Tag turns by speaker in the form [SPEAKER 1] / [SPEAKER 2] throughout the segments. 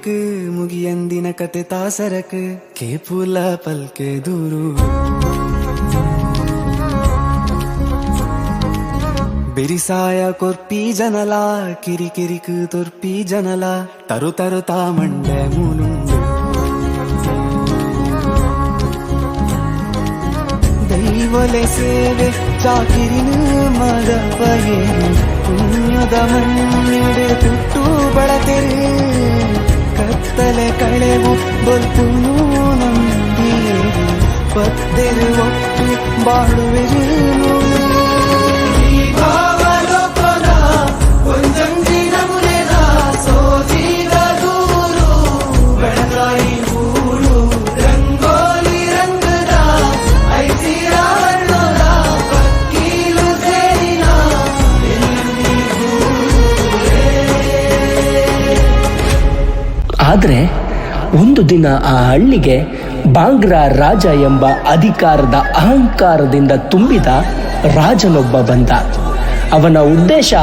[SPEAKER 1] ಕಿರಿಕ್ ಮುಗಿಯಂದಿನ ಕತೆ ತಾಸರಕ್ ಕೇಪುಲ ಪಲ್ಕೆ ದೂರು ಬಿರಿಸಾಯ ಕೊರ್ಪಿ ಜನಲ ಕಿರಿಕಿರಿಕ್ ತೊರ್ಪಿ ಜನಲ ತರು ತರು ತಾಮಂಡೆ ಮೂನುಂಡು ದೈವಲೆ ಸೇವೆ ಚಾಕಿರಿನ ಮಗ ಪಯೇರು ಪುಣ್ಯದ ಮಣ್ಣಿಡೆ ತುಟ್ಟು ಬಳತೆರು ಕತ್ತಲೆ ಕಳೆವು ಬಲ್ಪುನು ನಂಬಿಯೇರು ಪತ್ತೆರು ಒಟ್ಟು ಬಾಳುವೆರು
[SPEAKER 2] ಆದರೆ ಒಂದು ದಿನ ಆ ಹಳ್ಳಿಗೆ ಬಾಂಗ್ರಾ ರಾಜ ಎಂಬ ಅಧಿಕಾರದ ಅಹಂಕಾರದಿಂದ ತುಂಬಿದ ರಾಜನೊಬ್ಬ ಬಂದ. ಅವನ ಉದ್ದೇಶ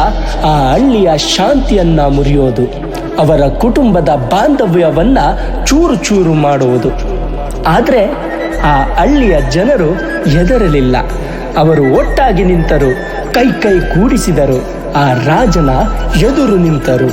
[SPEAKER 2] ಆ ಹಳ್ಳಿಯ ಶಾಂತಿಯನ್ನ ಮುರಿಯೋದು, ಅವರ ಕುಟುಂಬದ ಬಾಂಧವ್ಯವನ್ನ ಚೂರು ಚೂರು ಮಾಡುವುದು. ಆದರೆ ಆ ಹಳ್ಳಿಯ ಜನರು ಹೆದರಲಿಲ್ಲ. ಅವರು ಒಟ್ಟಾಗಿ ನಿಂತರು, ಕೈ ಕೈ ಕೂಡಿಸಿದರು, ಆ ರಾಜನ ಎದುರು ನಿಂತರು.